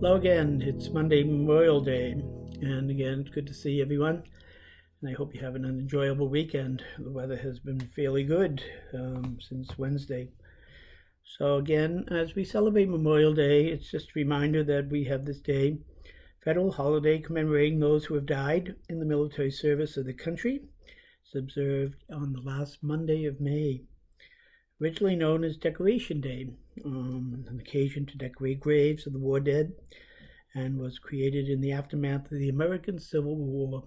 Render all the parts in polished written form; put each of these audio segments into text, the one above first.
Hello again. It's Monday, Memorial Day. And again, it's good to see everyone. And I hope you have an enjoyable weekend. The weather has been fairly good since Wednesday. So, again, as we celebrate Memorial Day, it's just a reminder that we have this day, federal holiday commemorating those who have died in the military service of the country. It's observed on the last Monday of May. Originally known as Decoration Day, an occasion to decorate graves of the war dead, and was created in the aftermath of the American Civil War.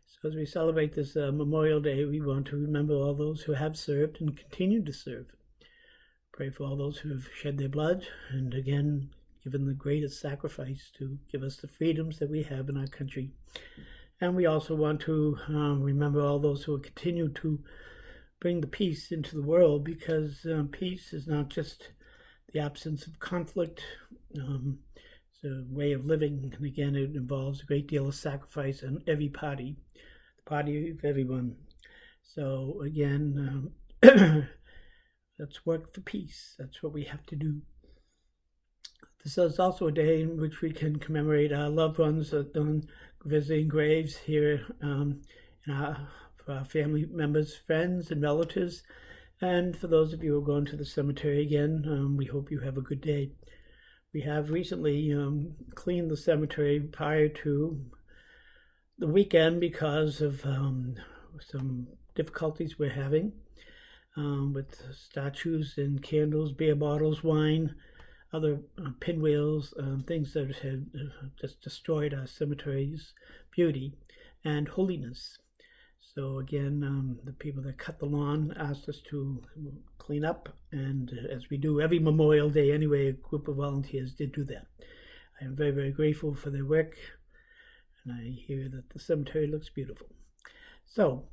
So as we celebrate this Memorial Day, we want to remember all those who have served and continue to serve. Pray for all those who have shed their blood and again given the greatest sacrifice to give us the freedoms that we have in our country. And we also want to remember all those who will continue to bring the peace into the world, because peace is not just the absence of conflict. It's a way of living, and again, it involves a great deal of sacrifice on every party, the party of everyone. So again, let's work for peace. That's what we have to do. This is also a day in which we can commemorate our loved ones on visiting graves here for our family members, friends, and relatives. And for those of you who are going to the cemetery again, we hope you have a good day. We have recently cleaned the cemetery prior to the weekend because of some difficulties we're having with statues and candles, beer bottles, wine, other pinwheels, things that had just destroyed our cemetery's beauty and holiness. So again, the people that cut the lawn asked us to clean up, and as we do every Memorial Day anyway, a group of volunteers did do that. I am very, very grateful for their work, and I hear that the cemetery looks beautiful. So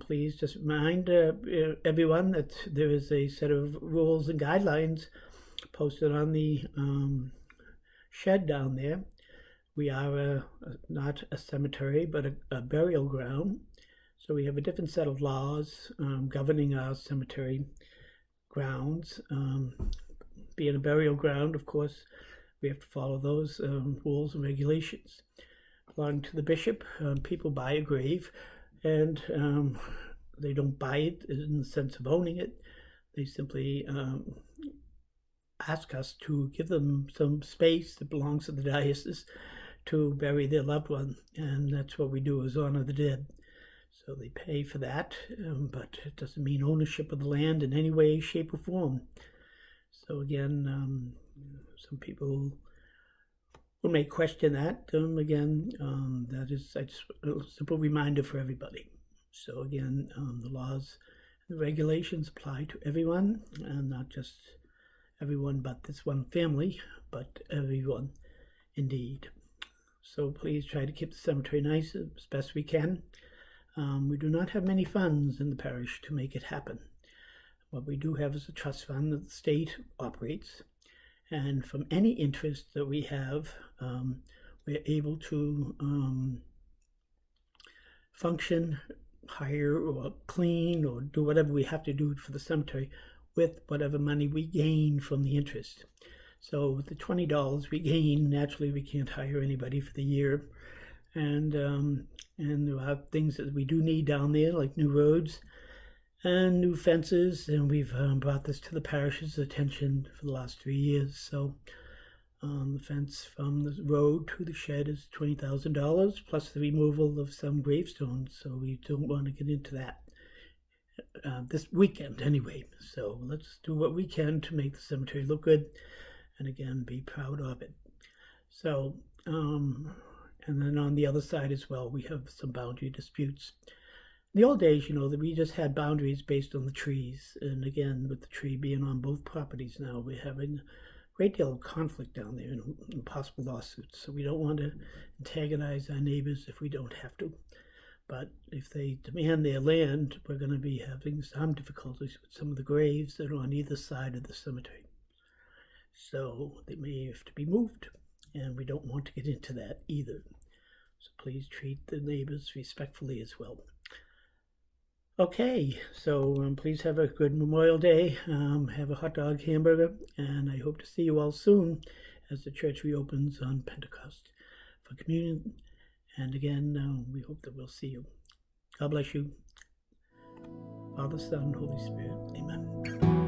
please just remind everyone that there is a set of rules and guidelines posted on the shed down there. We are not a cemetery, but a burial ground. So we have a different set of laws governing our cemetery grounds. Being a burial ground, of course, we have to follow those rules and regulations. Belonging to the bishop, people buy a grave, and they don't buy it in the sense of owning it. They simply ask us to give them some space that belongs to the diocese to bury their loved one, and that's what we do, is honor the dead. So they pay for that, but it doesn't mean ownership of the land in any way, shape, or form. So again, some people may question that. That is just a simple reminder for everybody. So again, the laws and the regulations apply to everyone, and not just everyone but this one family, but everyone indeed. So please try to keep the cemetery nice as best we can. We do not have many funds in the parish to make it happen. What we do have is a trust fund that the state operates, and from any interest that we have, we're able to function, hire, or clean, or do whatever we have to do for the cemetery with whatever money we gain from the interest. So with the $20 we gain, naturally we can't hire anybody for the year. And there are things that we do need down there, like new roads and new fences, and we've brought this to the parish's attention for the last 3 years. So the fence from the road to the shed is $20,000, plus the removal of some gravestones, so we don't want to get into that this weekend anyway. So let's do what we can to make the cemetery look good, and again, be proud of it. So and then on the other side as well, we have some boundary disputes. In the old days, that we just had boundaries based on the trees. And again, with the tree being on both properties now, we're having a great deal of conflict down there and possible lawsuits. So we don't want to antagonize our neighbors if we don't have to. But if they demand their land, we're going to be having some difficulties with some of the graves that are on either side of the cemetery. So they may have to be moved, and we don't want to get into that either. So please treat the neighbors respectfully as well. Okay, so please have a good Memorial Day. Have a hot dog, hamburger, and I hope to see you all soon as the church reopens on Pentecost for communion. And again, we hope that we'll see you. God bless you. Father, Son, Holy Spirit. Amen.